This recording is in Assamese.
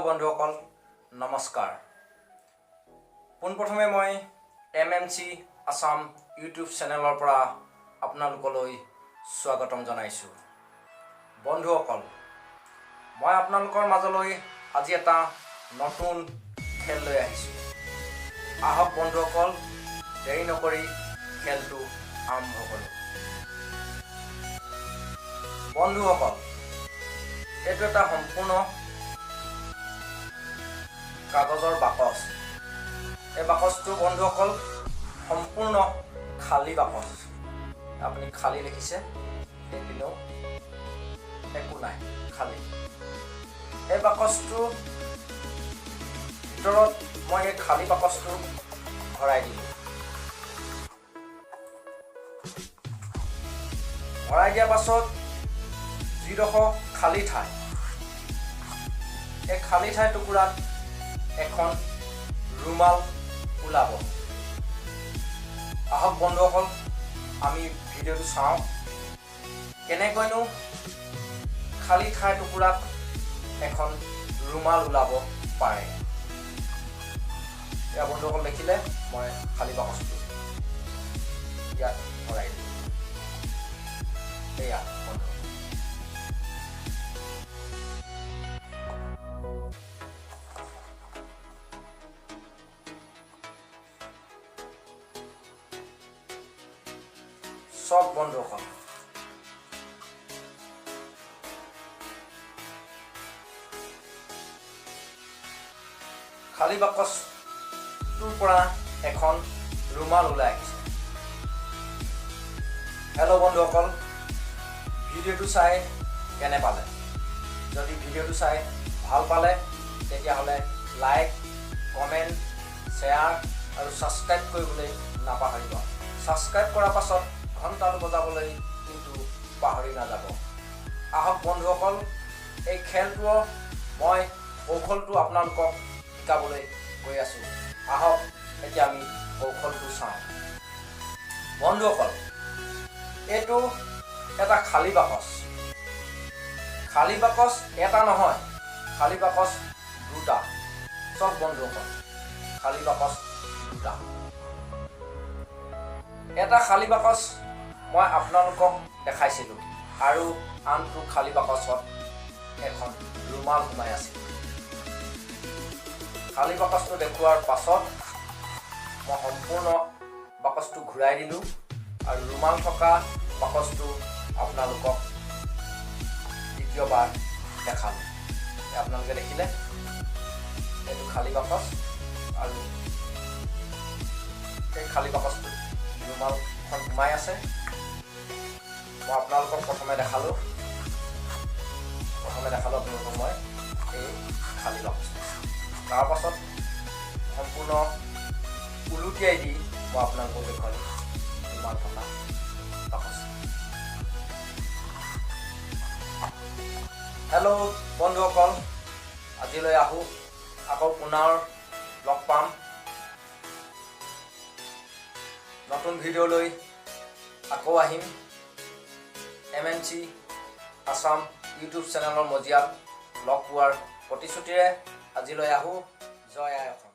বন্ধুসকল নমস্কাৰ পোনপ্ৰথমে মই MMC আসাম ইউটিউব চেনেলৰ পৰা আপোনালোকলৈ স্বাগতম জনাইছোঁ বন্ধুসকল মই আপোনালোকৰ মাজলৈ আজি এটা নতুন খেল লৈ আহিছোঁ আহক বন্ধুসকল দেৰি নকৰি খেলটো আৰম্ভ কৰোঁ বন্ধুসকল এইটো এটা সম্পূৰ্ণ কাগজৰ বাকচ এই বাকচটো বন্ধুসকল সম্পূৰ্ণ খালী বাকচ আপুনি খালী লিখিছে এইপিনেও একো নাই খালী এই বাকচটো ভিতৰত মই এই খালী বাকচটো ভৰাই দিলোঁ ভৰাই দিয়াৰ পাছত যিডোখৰ খালী ঠাই এই খালী ঠাই টুকুৰাত এখন ৰুমাল ওলাব আহক বন্ধুসকল আমি ভিডিঅ'টো চাওঁ কেনেকৈনো খালী ঠাই টুকুৰাত এখন ৰুমাল ওলাব পাৰে এয়া বন্ধুসকল দেখিলে মই খালী বাকচটো ইয়াত ভৰাই দিলোঁ এয়া বন্ধু সব বন্ধুসকল খালী বাকচটোৰ পৰা এখন ৰুমাল ওলাই আহিছে হেল্ল' বন্ধুসকল ভিডিঅ'টো চাই কেনে পালে যদি ভিডিঅ'টো চাই ভাল পালে তেতিয়াহ'লে লাইক কমেণ্ট শ্বেয়াৰ আৰু ছাবস্ক্ৰাইব কৰিবলৈ নাপাহৰিব ছাবস্ক্ৰাইব কৰাৰ পাছত ঘণ্টাটো বজাবলৈ কিন্তু পাহৰি নাযাব আহক বন্ধুসকল এই খেলটো মই কৌশলটো আপোনালোকক শিকাবলৈ গৈ আছোঁ আহক এতিয়া আমি কৌশলটো চাওঁ বন্ধুসকল এইটো এটা খালী বাকচ এটা নহয় খালী বাকচ দুটা চব বন্ধুসকল খালী বাকচ দুটা এটা খালী বাকচ মই আপোনালোকক দেখাইছিলোঁ আৰু আনটো খালী বাকচত এখন ৰুমাল সোমাই আছিল খালী বাকচটো দেখুৱাৰ পাছত মই সম্পূৰ্ণ বাকচটো ঘূৰাই দিলোঁ আৰু ৰুমাল থকা বাকচটো আপোনালোকক দ্বিতীয়বাৰ দেখালোঁ আপোনালোকে দেখিলে এইটো খালী বাকচ আৰু এই খালী বাকচটো ৰুমালখন সোমাই আছে মই আপোনালোকক প্ৰথমে দেখালোঁ আপোনালোকক মই এই খালী বাকচটো তাৰপাছত সম্পূৰ্ণ ওলোটিয়াই দি মই আপোনালোকক দেখুৱালোঁ ৰুমাল থকা বাকচ হেল্ল' বন্ধুসকল আজিলৈ আহোঁ আকৌ পুনৰ লগ পাম নতুন ভিডিঅ' লৈ আকৌ আহিম MMC আসাম ইউটিউব চেনেলৰ মজিয়াত লগ পোৱাৰ প্ৰতিশ্ৰুতিৰে আজিলৈ আহোঁ জয় আই অসম।